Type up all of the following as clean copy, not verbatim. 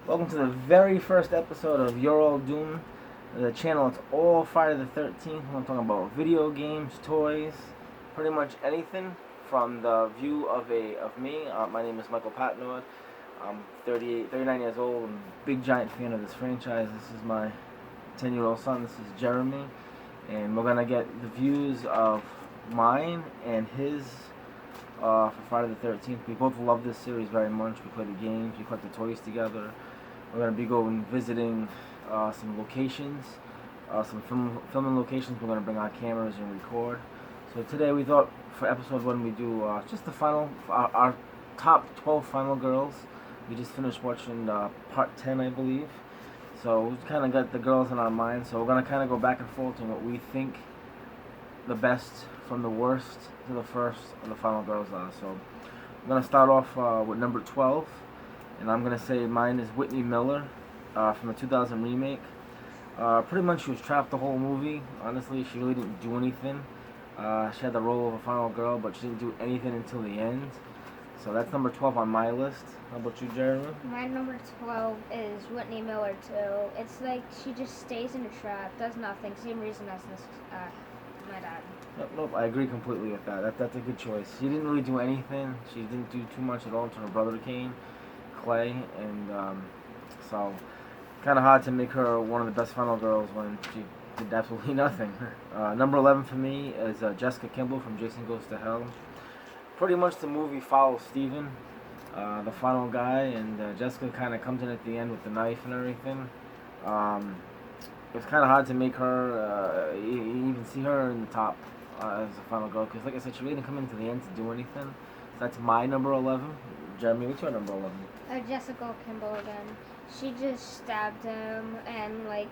Welcome to the very first episode of You're All Doomed, the channel. It's all Friday the 13th. We're talking about video games, toys, pretty much anything from the view of me. My name is Michael Patnord. I'm 39 years old. I'm a big giant fan of this franchise. This is my 10-year-old son. This is Jeremy, and we're gonna get the views of mine and his for Friday the 13th. We both love this series very much. We play the games, we collect the toys together. We're going to be going visiting some locations, some filming locations. We're going to bring our cameras and record. So today we thought for episode 1 we do just the final, our top 12 final girls. We just finished watching part 10, I believe. So we kind of got the girls in our mind. So we're going to kind of go back and forth on what we think the best from the worst to the first and the final girls are. So I'm going to start off with number 12. And I'm going to say mine is Whitney Miller from the 2000 remake. Pretty much she was trapped the whole movie. Honestly, she really didn't do anything. She had the role of a final girl, but she didn't do anything until the end. So that's number 12 on my list. How about you, Jeremy? My number 12 is Whitney Miller, too. It's like she just stays in a trap, does nothing. Same reason as this, my dad. Nope, I agree completely with that. That's a good choice. She didn't really do anything. She didn't do too much at all until her brother came. Clay, and so kind of hard to make her one of the best final girls when she did absolutely nothing. Number 11 for me is Jessica Kimball from Jason Goes to Hell. Pretty much the movie follows Steven, the final guy, and Jessica kind of comes in at the end with the knife and everything. It's kind of hard to make her, even see her in the top as a final girl, because like I said, she really didn't come into the end to do anything. So that's my number 11. Jeremy, what's your number 11? Jessica Kimball again. She just stabbed him, and like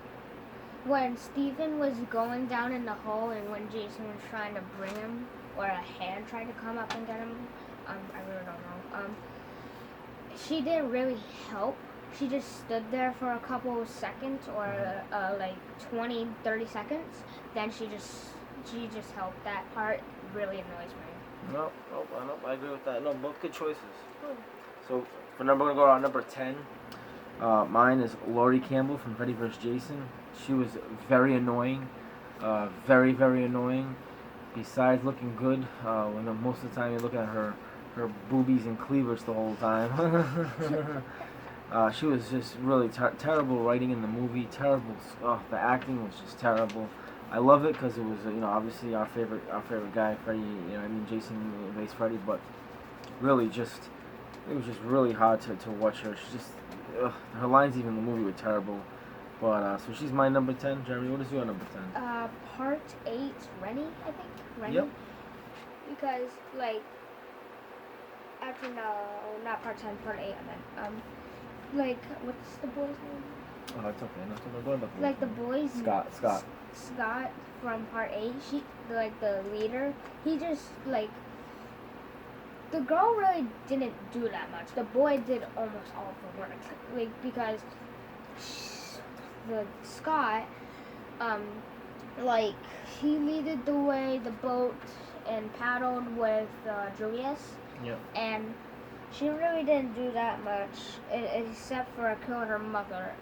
when Steven was going down in the hole, and when Jason was trying to bring him, or a hand tried to come up and get him, I really don't know. She didn't really help. She just stood there for a couple of seconds, or like 20, 30 seconds. Then she just helped. That part really annoys me. Nope, I agree with that. No, both good choices. So for number, we're gonna go on number 10. Mine is Laurie Campbell from Freddy vs. Jason. She was very annoying, very annoying. Besides looking good, when most of the time you look at her boobies and cleavage the whole time. She was just really terrible writing in the movie. Terrible. The acting was just terrible. I love it because it was, obviously our favorite guy, Freddy. Jason based Freddy, but really it was just really hard to watch her. She just, her lines even in the movie were terrible. But so she's my number 10. Jeremy, what is your number 10? Part 8, Rennie, I think. Rennie. Yep. Because actually no, not part 10, part 8. I meant what's the boy's name? Oh, it's okay. Not going about Like the boy's Scott. Scott from part 8. The leader. He just the girl really didn't do that much. The boy did almost all the work. Because the Scott, he leaded the way, the boat, and paddled with Julius. Yep. And she really didn't do that much, except for killing her mother.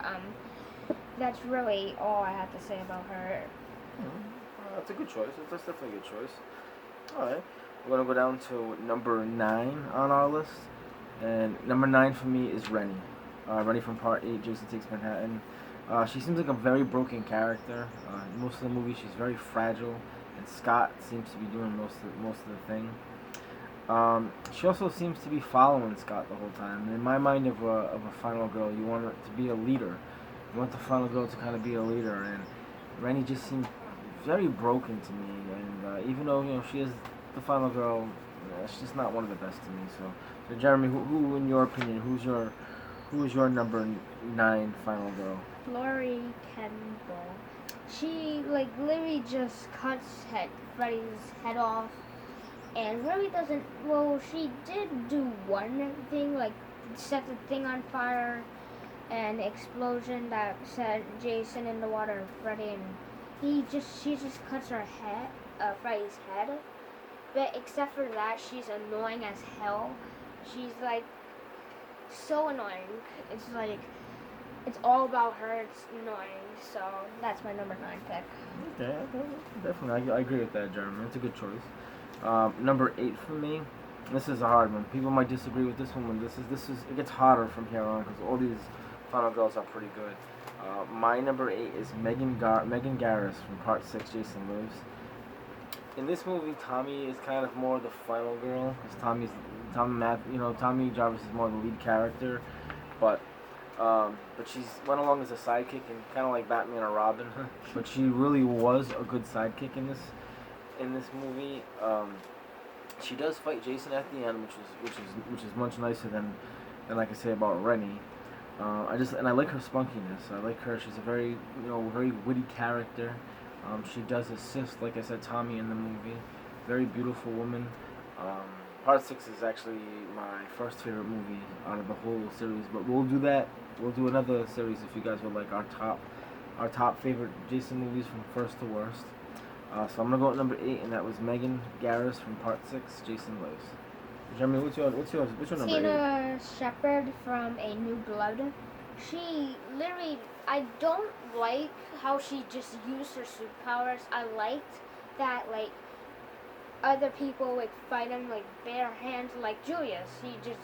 That's really all I have to say about her. That's a good choice. That's definitely a good choice. All right. We're going to go down to number 9 on our list. And number 9 for me is Rennie. Rennie from Part 8, Jason Takes Manhattan. She seems like a very broken character. Most of the movie she's very fragile. And Scott seems to be doing most of the thing. She also seems to be following Scott the whole time. In my mind of a final girl, you want her to be a leader. You want the final girl to kind of be a leader. And Rennie just seems very broken to me. And even though she is the final girl, she's just not one of the best to me. So Jeremy, who in your opinion, who's your number 9 final girl? Laurie Kimball. She literally just cuts Freddy's head off, and really doesn't. Well, she did do one thing, set the thing on fire, an explosion that set Jason in the water and Freddy, and she just cuts her head, Freddy's head. But except for that, she's annoying as hell. She's so annoying. It's it's all about her. It's annoying. So that's my number 9 pick. Okay, definitely. I agree with that, Jeremy. It's a good choice. Number 8 for me. This is a hard one. People might disagree with this one. When this is it gets hotter from here on because all these final girls are pretty good. My number 8 is Megan Garrus from Part 6. Jason Lives. In this movie, Tommy is kind of more the final girl because Tommy Jarvis is more the lead character, but she's went along as a sidekick and kind of like Batman or Robin. But she really was a good sidekick in this movie. She does fight Jason at the end, which is much nicer than I can say about Rennie. I like her spunkiness. I like her. She's a very very witty character. She does assist, like I said, Tommy in the movie. Very beautiful woman. Part 6 is actually my first favorite movie out of the whole series, but we'll do that. We'll do another series if you guys would like our top favorite Jason movies from first to worst. So I'm gonna go with number 8, and that was Megan Garrus from Part 6, Jason Lives. Jeremy, what's your number 8? Tina Shepard from A New Blood. She literally, I don't like how she just used her superpowers. I liked that like other people like fight him like bare hands like Julius. He just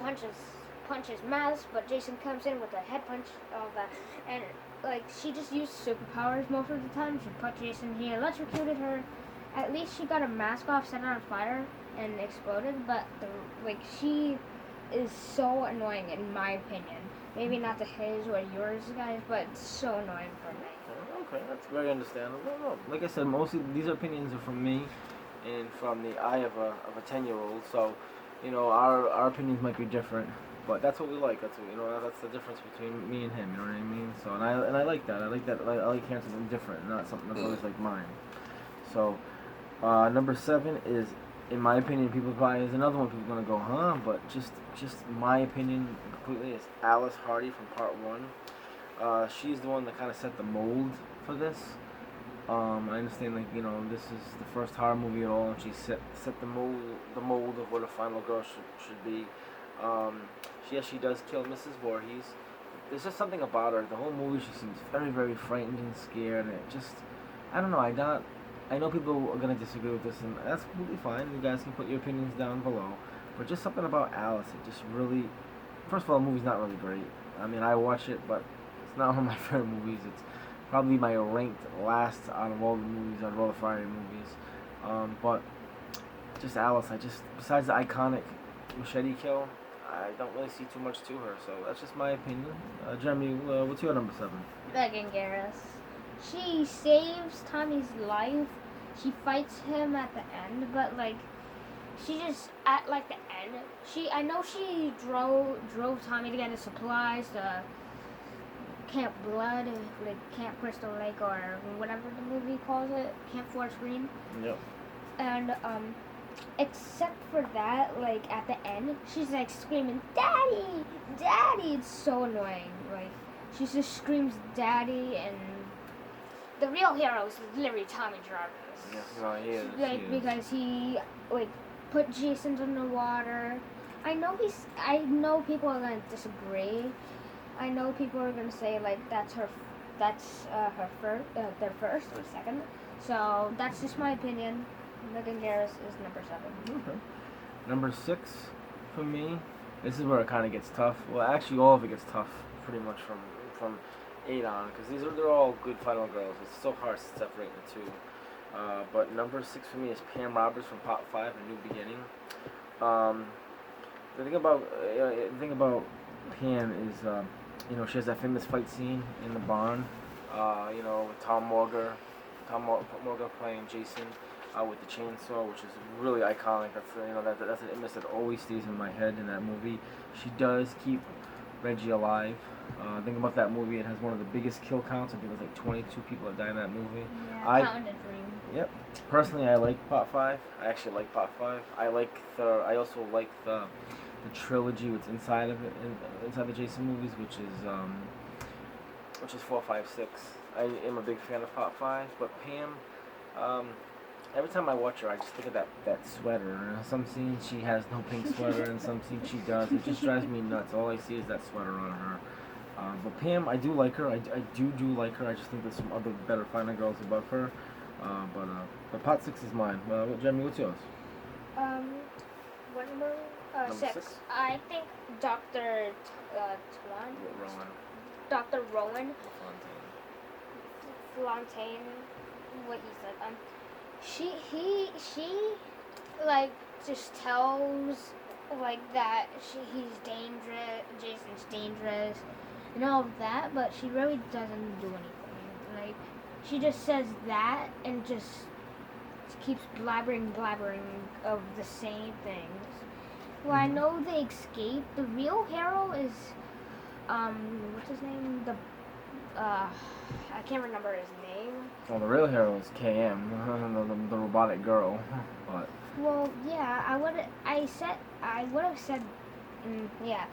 punches Maz, but Jason comes in with a head punch, all that, and like she just used superpowers most of the time. She put Jason, he electrocuted her. At least she got a mask off, set her on fire, and exploded. But she is so annoying in my opinion. Maybe not to his or yours, guys, but it's so annoying for me. Okay, that's very understandable. No, like I said, mostly these opinions are from me and from the eye of a 10-year-old. So, our opinions might be different, but that's what we like. That's that's the difference between me and him. You know what I mean? So, and I like that. I like hearing something different, not something that's always like mine. So, number 7 is, in my opinion, people probably is another one people are gonna go, huh? But just my opinion completely is Alice Hardy from Part 1. She's the one that kind of set the mold for this. I understand, this is the first horror movie at all, and she set the mold of what a final girl should be. She does kill Mrs. Voorhees. There's just something about her. The whole movie, she seems very, very frightened and scared, and it just, I don't know. I know people are gonna disagree with this, and that's completely fine. You guys can put your opinions down below. But just something about Alice, it just really. First of all, the movie's not really great. I mean, I watch it, but it's not one of my favorite movies. It's probably my ranked last out of all the movies, out of all the Friday movies. But just Alice, besides the iconic machete kill, I don't really see too much to her. So that's just my opinion. Jeremy, what's your number 7? Megan Garrus. She saves Tommy's life. She fights him at the end, but she just at the end. I know she drove Tommy to get his supplies to Camp Blood, Camp Crystal Lake or whatever the movie calls it, Camp Forest Green. Yep. And except for that, at the end, she's screaming, "Daddy, Daddy!" It's so annoying. She just screams, "Daddy!" and the real hero is literally Tommy Jarvis. Yeah, no, he is. Because he put Jason in the water. I know people are gonna disagree. I know people are gonna say that's their first or second. So that's just my opinion. Megan Garrus is number 7. Okay. Number 6 for me. This is where it kind of gets tough. Well, actually, all of it gets tough, pretty much from 8 on, because they're all good final girls. It's so hard to separate the two. But number 6 for me is Pam Roberts from Part 5, A New Beginning. The thing about Pam is, she has that famous fight scene in the barn. With Tom Morgan playing Jason with the chainsaw, which is really iconic. That's an image that always stays in my head in that movie. She does keep Reggie alive. Think about that movie. It has one of the biggest kill counts. I think it was 22 people that died in that movie. Yeah, Counting a Dream. Yep. Personally, I like Part 5. I actually like Part 5. I also like the trilogy what's inside of it, inside the Jason movies, which is 4, 5, 6. I am a big fan of Part 5, but Pam, every time I watch her, I just think of that sweater. Some scenes she has no pink sweater, and some scenes she does. It just drives me nuts. All I see is that sweater on her. But Pam, I do like her. I do like her. I just think there's some other better final girls above her. But pot 6 is mine. Jeremy, what's yours? What number? Number 6. 6? I think Dr. Twan. Rowan. Dr. Rowan La Fontaine. Fontaine. What he said. She like just tells like that he's dangerous. Jason's dangerous and all of that, but she really doesn't do anything. Like she just says that and just keeps blabbering of the same things. Well, I know they escape. The real hero is what's his name? I can't remember his name. Well, the real hero is KM, the robotic girl. But well, yeah, I would have said, yeah,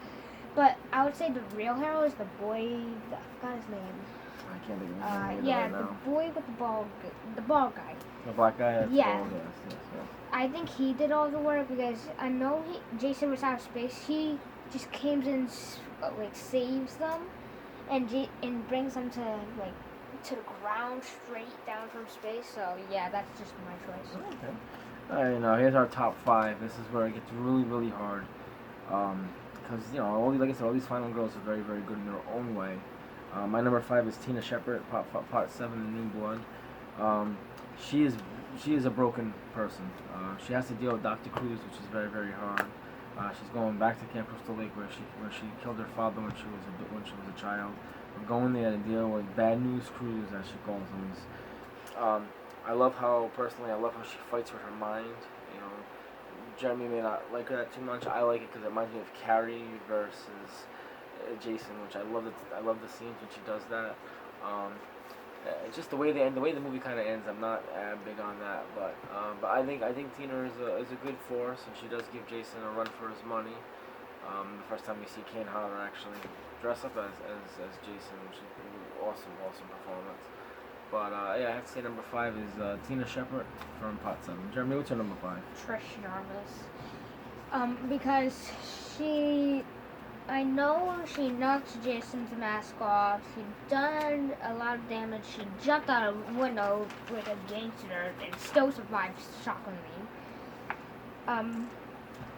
but I would say the real hero is the boy. I forgot his name. I can't think of his name Yeah, right now. the boy with the bald guy. The black guy. That's Yeah. Bald, yes. I think he did all the work because I know Jason was out of space. He just came in, like saves them, and brings them to the ground straight down from space. So yeah, that's just my choice. Okay. Alright, now here's our top 5. This is where it gets really, really hard. Because, like I said, all these final girls are very, very good in their own way. My number 5 is Tina Shepard, part 7 in New Blood. She is a broken person. She has to deal with Dr. Cruz, which is very, very hard. She's going back to Camp Crystal Lake where she killed her father when she was a child. We're going there to deal with Bad News Cruz, as she calls him. I love how she fights with her mind. Jeremy may not like her that too much. I like it because it reminds me of Carrie versus Jason, which I love the scenes when she does that. Just the way the movie kind of ends. I'm not big on that, but I think Tina is a good force, and she does give Jason a run for his money. The first time we see Kane Hodder actually dress up as Jason, which is an awesome performance. But I have to say number 5 is Tina Shepard from Part 7. Jeremy, what's your number 5? Trish Jarvis. Because I know she knocked Jason's mask off. She done a lot of damage. She jumped out a window with a gangster and still survived shockingly.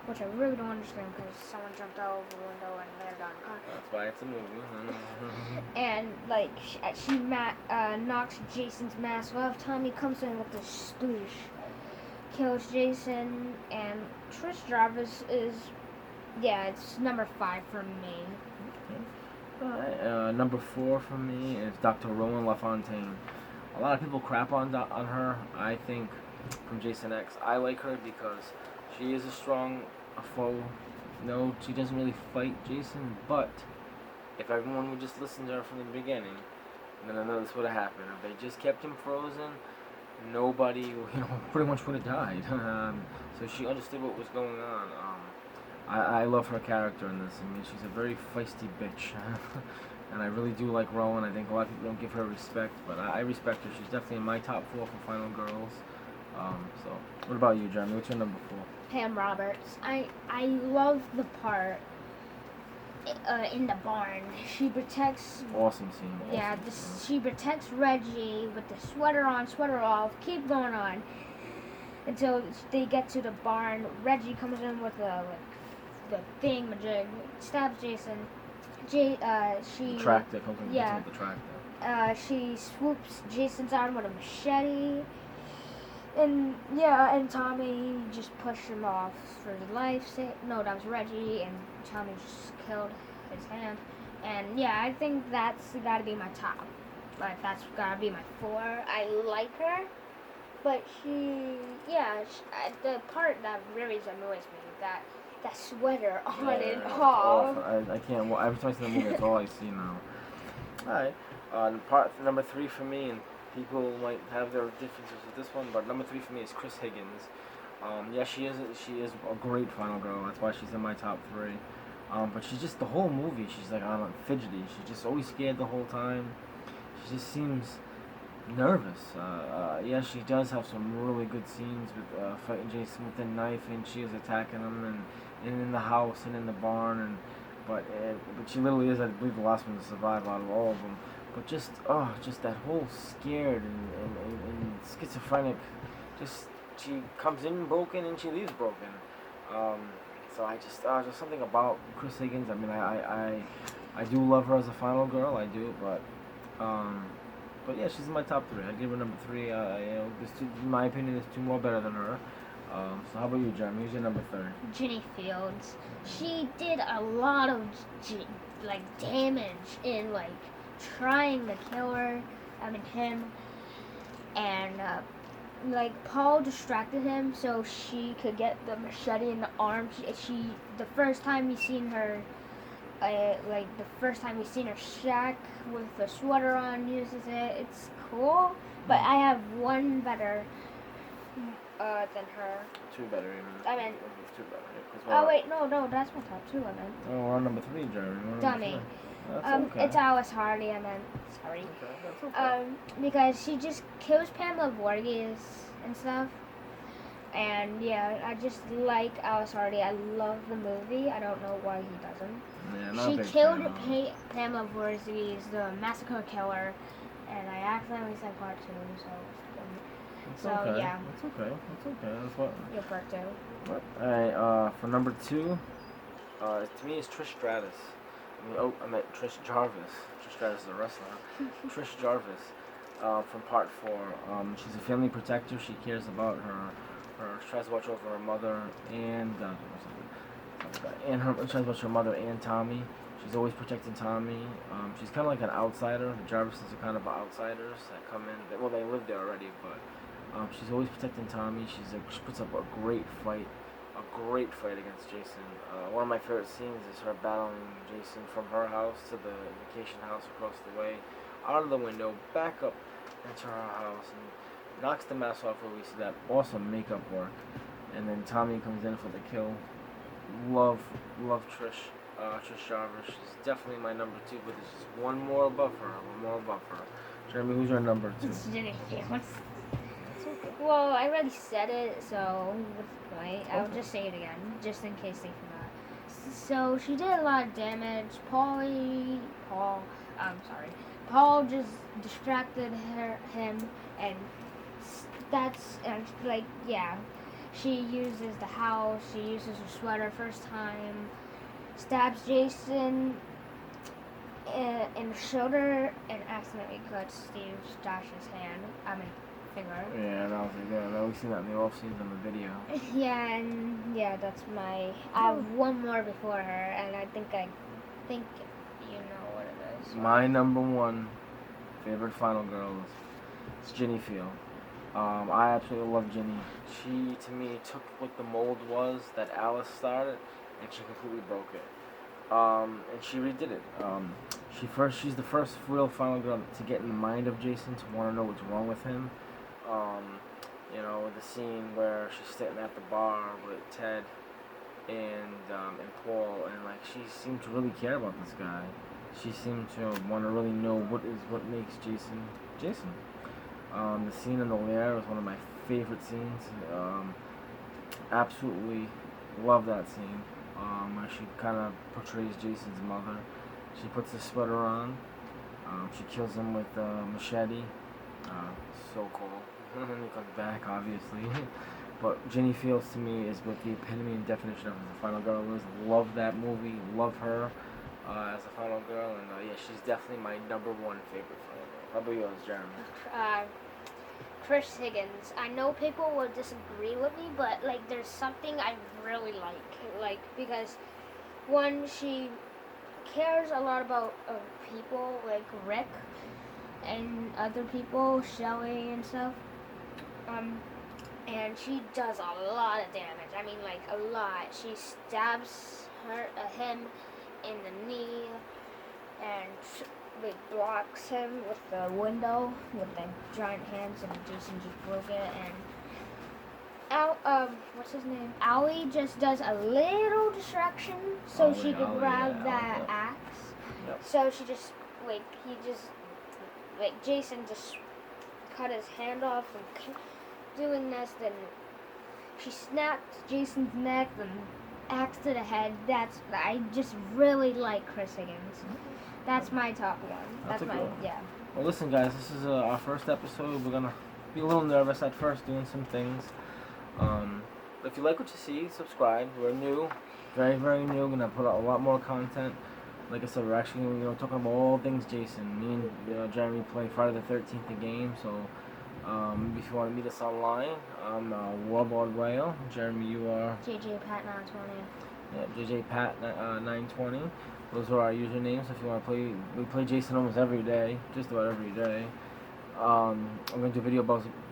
Which I really don't understand because someone jumped out of the window and landed on a car. That's why it's a movie. And she knocks Jason's mask off. Tommy comes in with a stoosh, kills Jason, and Trish Jarvis is, it's number 5 for me. Okay. Number 4 for me is Dr. Roman La Fontaine. A lot of people crap on her. I think from Jason X, I like her because she is a strong foe. No, she doesn't really fight Jason, but if everyone would just listen to her from the beginning, then none of this would have happened. If they just kept him frozen, nobody, pretty much would have died. So she understood what was going on. I love her character in this. I mean, she's a very feisty bitch. And I really do like Rowan. I think a lot of people don't give her respect, but I respect her. She's definitely in my top 4 for Final Girls. So, what about you, Jeremy? What's your number 4? Pam Roberts. I love the part in the barn. She protects. Awesome scene. She protects Reggie with the sweater on, sweater off. Keep going on until they get to the barn. Reggie comes in with the thingamajig, stabs Jason. The tractor comes in with the tractor. She swoops Jason's arm with a machete. And Tommy just pushed him off for his life. No, that was Reggie, and Tommy just killed his hand. And I think that's gotta be my top. Like, that's gotta be my 4. I like her, but the part that really annoys me, that sweater on and off. I can't. Every time I see the movie, that's all I see now. Alright, part number 3 for me, and people might have their differences with this one, but number 3 for me is Chris Higgins. She is a great final girl. That's why she's in my top 3. But she's just the whole movie. She's like fidgety. She's just always scared the whole time. She just seems nervous. She does have some really good scenes with fighting Jason with the knife, and she is attacking him, and in the house and in the barn. but she literally is, I believe, the last one to survive out of all of them. But just that whole scared and schizophrenic, just she comes in broken and she leaves broken. So I just something about Chris Higgins. I mean, I do love her as a final girl, I do, but yeah, she's in my top 3. I give her number 3. There's two, in my opinion, there's 2 more better than her. So how about you, Jeremy? Who's your number 3? Ginny Fields. She did a lot of damage in trying to kill her. I mean him, and Paul distracted him so she could get the machete in the arm. She the first time we seen her. The first time we seen her shack with the sweater on, uses it. It's cool, but I have one better than her. 2 better, even. I mean, 2 better. Oh wait, no, that's my top 2. I meant. Oh, we're on number 3, Jeremy. Dummy. That's okay. It's Alice Hardy. I meant. Sorry. Okay, that's okay. Because she just kills Pamela Voorhees and stuff. And yeah, I just like Alice Hardy. I love the movie. I don't know why he doesn't. Yeah, she killed Pamela Voorhees, the massacre killer, and I accidentally said part 2, so okay. yeah. It's okay. That's what. Your part 2. What? Alright, for number 2, to me it's Trish Stratus. I meant Trish Jarvis. Trish Stratus is a wrestler. Trish Jarvis, from part 4. She's a family protector. She cares about her. She tries to watch over her mother and tries to watch her mother and Tommy. She's always protecting Tommy. She's kind of like an outsider. The Jarvises are kind of outsiders that come in. They live there already, but she's always protecting Tommy. She puts up a great fight against Jason. One of my favorite scenes is her battling Jason from her house to the vacation house across the way, out of the window, back up into her house, and knocks the mask off where we see that awesome makeup work. And then Tommy comes in for the kill. Love Trish Jarvis. She's definitely my number 2, but there's just one more above her. Jeremy, who's your number 2? It's Ginny Fields. Well, I already said it, so what's the point? I'll just say it again, just in case they forgot. So she did a lot of damage. Paul just distracted him, and she uses the house, she uses her sweater first time, stabs Jason in the shoulder, and accidentally cuts Steve Josh's finger. Yeah, that was we've seen that in the off season video. Yeah, and that's I have one more before her, and I think you know what it is. My number 1 favorite final girl is Ginny Field. I absolutely love Ginny. She, to me, took what the mold was that Alice started, and she completely broke it. And she redid it. She's the first real final girl to get in the mind of Jason, to want to know what's wrong with him. The scene where she's sitting at the bar with Ted and Paul, and she seemed to really care about this guy. She seemed to want to really know what makes Jason. The scene in the lair was one of my favorite scenes. Absolutely love that scene. Where she kind of portrays Jason's mother. She puts the sweater on. She kills him with a machete. So cool. And he comes back, obviously. But Ginny Fields, to me, is what the epitome and definition of the final girl is. Love that movie. Love her as a final girl. And she's definitely my number 1 favorite final girl. How about yours, Jeremy? Trish Higgins. I know people will disagree with me, but there's something I really like because one, she cares a lot about people like Rick and other people, Shelly and stuff. And she does a lot of damage. I mean, a lot. She stabs him in the knee and blocks him with the window with the giant hands, and Jason just broke it. And what's his name? Allie just does a little distraction so she could grab that axe. Yep. So she just Jason just cut his hand off and doing this. Then she snapped Jason's neck and axe to the head. I just really like Chris Higgins. That's my top one. That's a my good one. yeah. Well, listen, guys, this is our first episode. We're gonna be a little nervous at first doing some things. But if you like what you see, subscribe. We're new, very, very new. We're gonna put out a lot more content. Like I said, we're actually talking about all things Jason. Me and Jeremy play Friday the 13th a game. So if you want to meet us online, I'm Warlord Whale. Jeremy, you are JJ Pat 920. Yeah, JJ Pat 920. Those are our usernames. If you want to play, we play Jason almost every day, just about every day. I'm going to do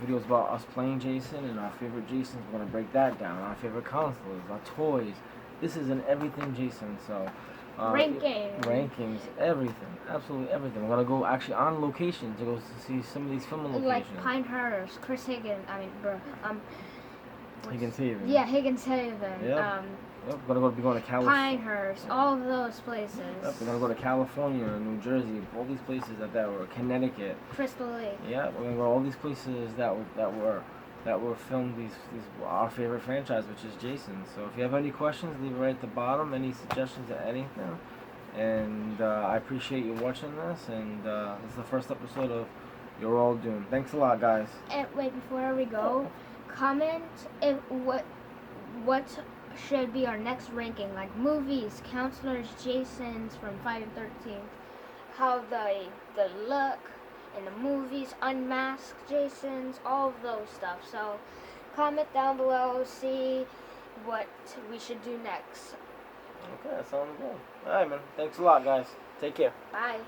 videos about us playing Jason and our favorite Jasons. We're going to break that down. Our favorite consoles, our toys. This is an everything Jason. So rankings, everything, absolutely everything. We're going to go actually on location to go see some of these filming locations. Like Pinehurst, Chris Higgins. Higgins Haven. Yeah, Higgins Haven. Yep. Yep, we're going to be going to California. Pinehurst, all of those places. Yep, we're going to go to California, New Jersey, all these places that were Connecticut. Crystal Lake. Yeah, we're going to go to all these places that were filmed these our favorite franchise, which is Jason. So if you have any questions, leave it right at the bottom. Any suggestions or anything. And I appreciate you watching this. And this is the first episode of You're All Doomed. Thanks a lot, guys. And wait, before we go, comment what should be our next ranking, like movies, counselors, Jasons from 5 and 13, how the look in the movies, unmasked Jasons, all of those stuff. So comment down below, see what we should do next. Okay, that sounds good. Alright, man. Thanks a lot, guys. Take care. Bye.